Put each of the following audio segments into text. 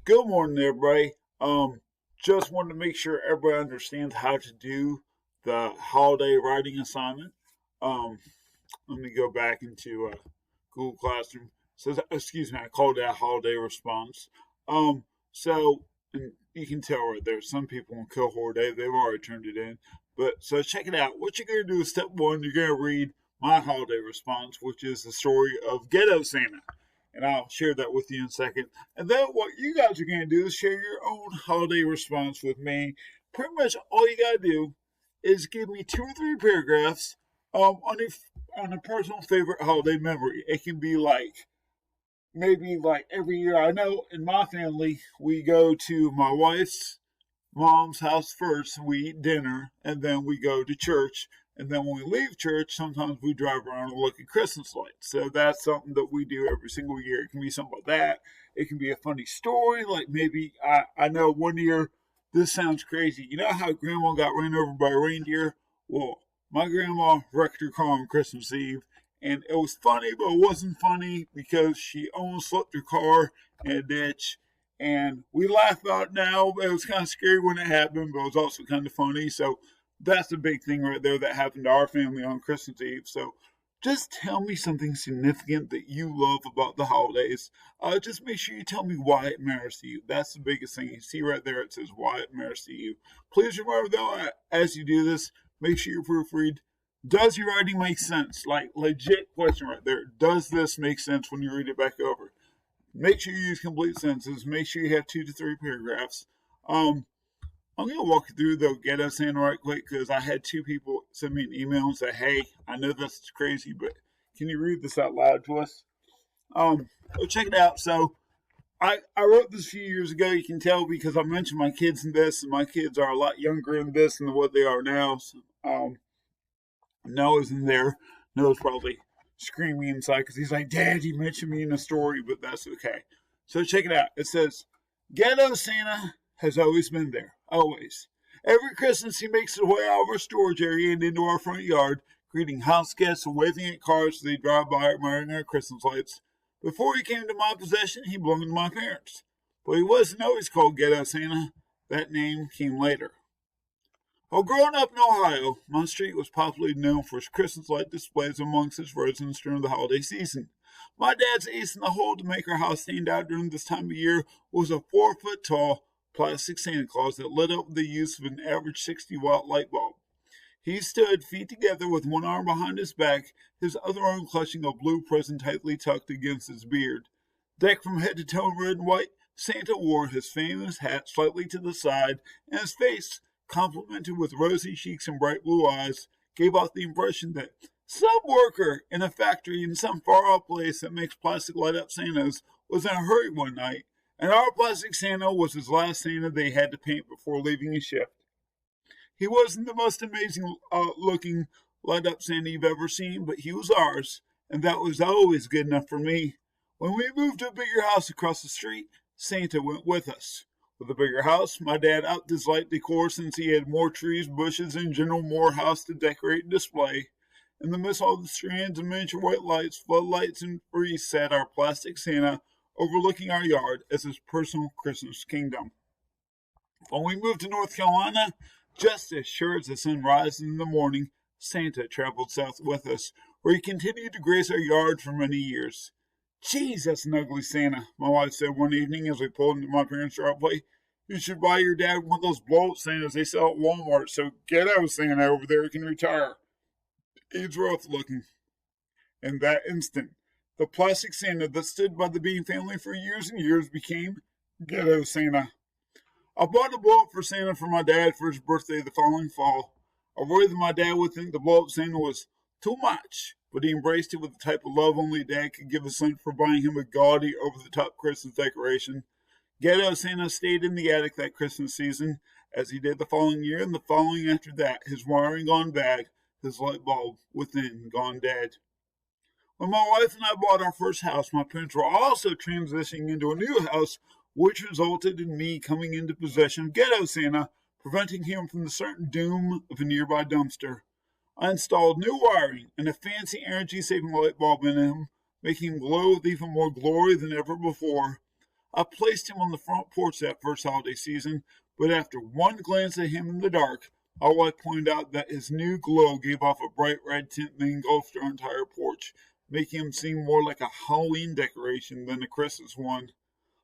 Good morning, everybody. Just wanted to make sure everybody understands how to do the holiday writing assignment. Um, Let me go back into Google Classroom. So, excuse me, I called that holiday response. So you can tell right there, some people in cohort A, they've already turned it in. But so check it out. What you're going to do is step one, you're going to read my holiday response, which is the story of Ghetto Santa. And I'll share that with you in a second. And then what you guys are going to do is share your own holiday response with me. Pretty much all you got to do is give me 2 or 3 paragraphs on a personal favorite holiday memory. It can be like maybe like every year. I know in my family we go to my wife's mom's house first. We eat dinner and then we go to church. And then when we leave church, sometimes we drive around and look at Christmas lights. So that's something that we do every single year. It can be something like that. It can be a funny story. Like maybe I know one year, this sounds crazy. You know how grandma got ran over by a reindeer? Well, my grandma wrecked her car on Christmas Eve. And it was funny, but it wasn't funny because she almost slipped her car in a ditch. And we laugh about it now, but it was kind of scary when it happened, but it was also kind of funny. So that's a big thing right there that happened to our family on Christmas Eve. So just tell me something significant that you love about the holidays. Just make sure you tell me why it matters to you. That's the biggest thing. You see right there, it says why it matters to you. Please remember, though, as you do this, make sure you proofread. Does your writing make sense? Like, legit question right there. Does this make sense when you read it back over? Make sure you use complete sentences. Make sure you have 2 to 3 paragraphs. I'm going to walk you through the Ghetto Santa right quick because I had 2 people send me an email and say, hey, I know this is crazy, but can you read this out loud to us? So check it out. So I wrote this a few years ago. You can tell because I mentioned my kids in this, and my kids are a lot younger in this than what they are now. So, Noah's in there. Noah's probably screaming inside because he's like, Dad, you mentioned me in a story, but that's okay. So check it out. It says, Ghetto Santa has always been there. Always. Every Christmas he makes his way out of our storage area and into our front yard, greeting house guests and waving at cars as they drive by admiring our Christmas lights. Before he came into my possession, he belonged to my parents. But he wasn't always called Ghetto Santa. That name came later. While growing up in Ohio, my street was popularly known for its Christmas light displays amongst its residents during the holiday season. My dad's ace in the hole to make our house stand out during this time of year was a 4-foot tall plastic Santa Claus that lit up with the use of an average 60-watt light bulb. He stood feet together with one arm behind his back, his other arm clutching a blue present tightly tucked against his beard. Decked from head to toe in red and white, Santa wore his famous hat slightly to the side, and his face, complemented with rosy cheeks and bright blue eyes, gave off the impression that some worker in a factory in some far-off place that makes plastic light-up Santas was in a hurry one night, and our plastic Santa was his last Santa they had to paint before leaving his shift. He wasn't the most amazing looking light-up Santa you've ever seen, but he was ours, and that was always good enough for me. When we moved to a bigger house across the street, Santa went with us. With a bigger house, my dad upped his light decor since he had more trees, bushes, and general more house to decorate and display. In the midst of all the strands of miniature white lights, floodlights, and wreaths sat our plastic Santa, overlooking our yard as his personal Christmas kingdom. When we moved to North Carolina, just as sure as the sun rises in the morning, Santa traveled south with us, where he continued to grace our yard for many years. Geez, that's an ugly Santa, my wife said one evening as we pulled into my parents' driveway. You should buy your dad one of those blow-up Santas they sell at Walmart so Ghetto Santa over there can retire. He's rough looking. In that instant, the plastic Santa that stood by the Bean family for years and years became Ghetto Santa. I bought a blow-up for Santa for my dad for his birthday the following fall. I worried that my dad would think the blow-up Santa was too much, but he embraced it with the type of love only a dad could give a son for buying him a gaudy, over-the-top Christmas decoration. Ghetto Santa stayed in the attic that Christmas season, as he did the following year and the following after that, his wiring gone bad, his light bulb within gone dead. When my wife and I bought our first house, my parents were also transitioning into a new house, which resulted in me coming into possession of Ghetto Santa, preventing him from the certain doom of a nearby dumpster. I installed new wiring and a fancy energy-saving light bulb in him, making him glow with even more glory than ever before. I placed him on the front porch that first holiday season, but after one glance at him in the dark, my wife pointed out that his new glow gave off a bright red tint that engulfed our entire porch, making him seem more like a Halloween decoration than a Christmas one.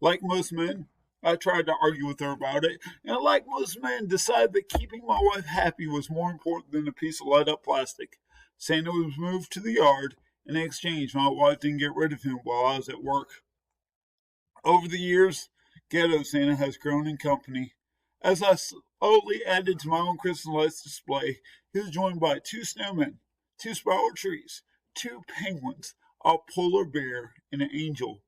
Like most men, I tried to argue with her about it, and like most men, decided that keeping my wife happy was more important than a piece of light up plastic. Santa was moved to the yard, and in exchange, my wife didn't get rid of him while I was at work. Over the years, Ghetto Santa has grown in company. As I slowly added to my own Christmas lights display, he was joined by two snowmen, two spiral trees, two penguins, a polar bear, and an angel.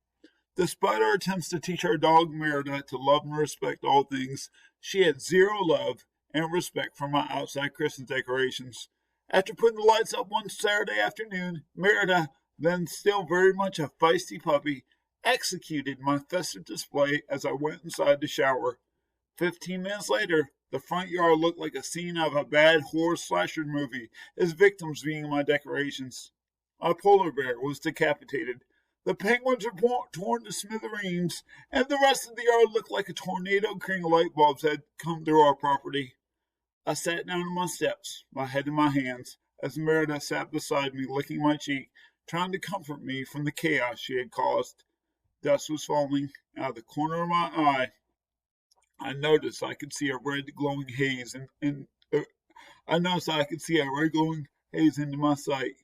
Despite our attempts to teach our dog Merida to love and respect all things, she had zero love and respect for my outside Christmas decorations. After putting the lights up one Saturday afternoon, Merida, then still very much a feisty puppy, executed my festive display as I went inside to shower. 15 minutes later, the front yard looked like a scene of a bad horror slasher movie, its victims being my decorations. My polar bear was decapitated. The penguins were torn to smithereens, and the rest of the yard looked like a tornado carrying light bulbs had come through our property. I sat down on my steps, my head in my hands, as Merida sat beside me, licking my cheek, trying to comfort me from the chaos she had caused. Dusk was falling. Out of the corner of my eye, I noticed I could see a red glowing haze, I noticed I could see a red glowing haze into my sight.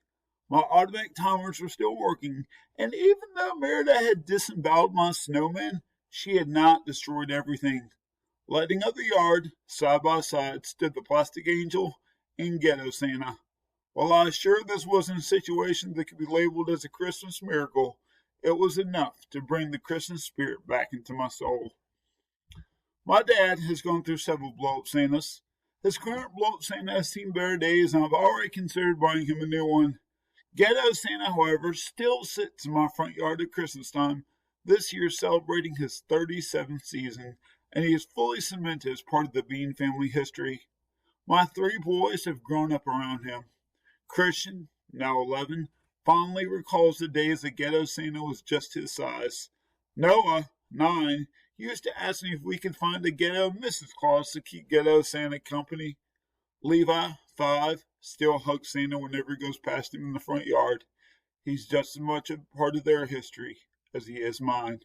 My automatic timers were still working, and even though Merida had disemboweled my snowman, she had not destroyed everything. Lighting up the yard, side by side, stood the plastic angel and Ghetto Santa. While I was sure this wasn't a situation that could be labeled as a Christmas miracle, it was enough to bring the Christmas spirit back into my soul. My dad has gone through several blow-up Santas. His current blow-up Santa has seen better days, and I've already considered buying him a new one. Ghetto Santa, however, still sits in my front yard at Christmas time, this year celebrating his 37th season, and he is fully cemented as part of the Bean family history. My three boys have grown up around him. Christian, now 11, fondly recalls the days that Ghetto Santa was just his size. Noah, 9, used to ask me if we could find a ghetto Mrs. Claus to keep Ghetto Santa company. Levi, 5, still hugs Santa whenever he goes past him in the front yard. He's just as much a part of their history as he is mine.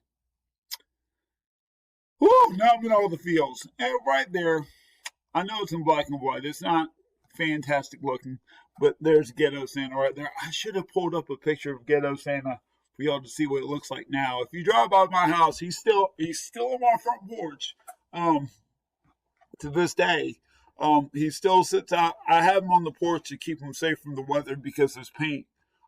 Whew, now I'm in all the feels. And right there, I know it's in black and white. It's not fantastic looking, but there's Ghetto Santa right there. I should have pulled up a picture of Ghetto Santa for y'all to see what it looks like now. If you drive by my house, he's still on my front porch. To this day. He still sits out. I have him on the porch to keep him safe from the weather because his paint,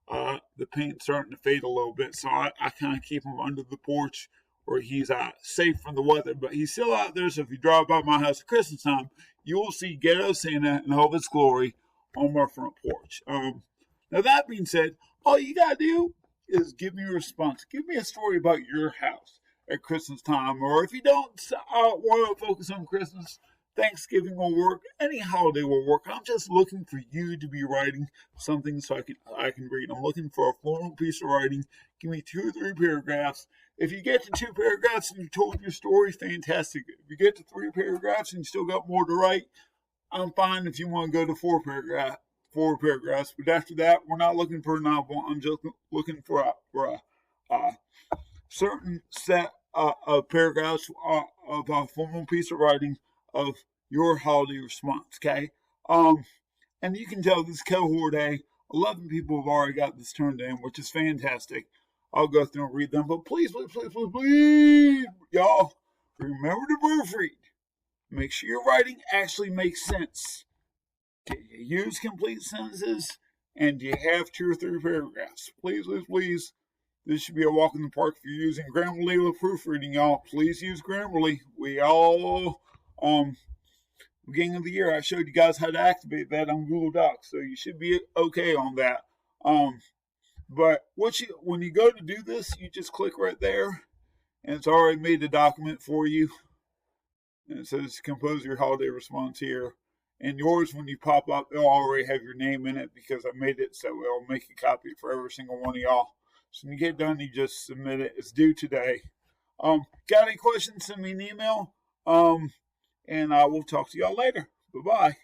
the paint's starting to fade a little bit. So I kind of keep him under the porch where he's safe from the weather. But he's still out there. So if you drive by my house at Christmas time, you will see Ghetto Santa in all of its glory on my front porch. Now that being said, all you gotta do is give me a response. Give me a story about your house at Christmas time, or if you don't want to focus on Christmas, Thanksgiving will work. Any holiday will work. I'm just looking for you to be writing something so I can read. I'm looking for a formal piece of writing. Give me 2 or 3 paragraphs. If you get to 2 paragraphs and you told your story, fantastic. If you get to 3 paragraphs and you still got more to write, I'm fine if you want to go to 4 paragraphs. But after that, we're not looking for a novel. I'm just looking for a certain set of paragraphs of a formal piece of writing of your holiday response, okay? And you can tell this cohort A, 11 people have already got this turned in, which is fantastic. I'll go through and read them, but please, y'all, remember to proofread. Make sure your writing actually makes sense. Can you use complete sentences? And do you have 2 or 3 paragraphs? Please. This should be a walk in the park if you're using Grammarly with proofreading, y'all. Please use Grammarly. We all, beginning of the year, I showed you guys how to activate that on Google Docs, so you should be okay on that. But when you go to do this, you just click right there, and it's already made the document for you. And it says compose your holiday response here. And yours, when you pop up, it'll already have your name in it because I made it so it'll make a copy for every single one of y'all. So when you get done, you just submit it. It's due today. Got any questions? Send me an email. And I will talk to y'all later. Bye bye.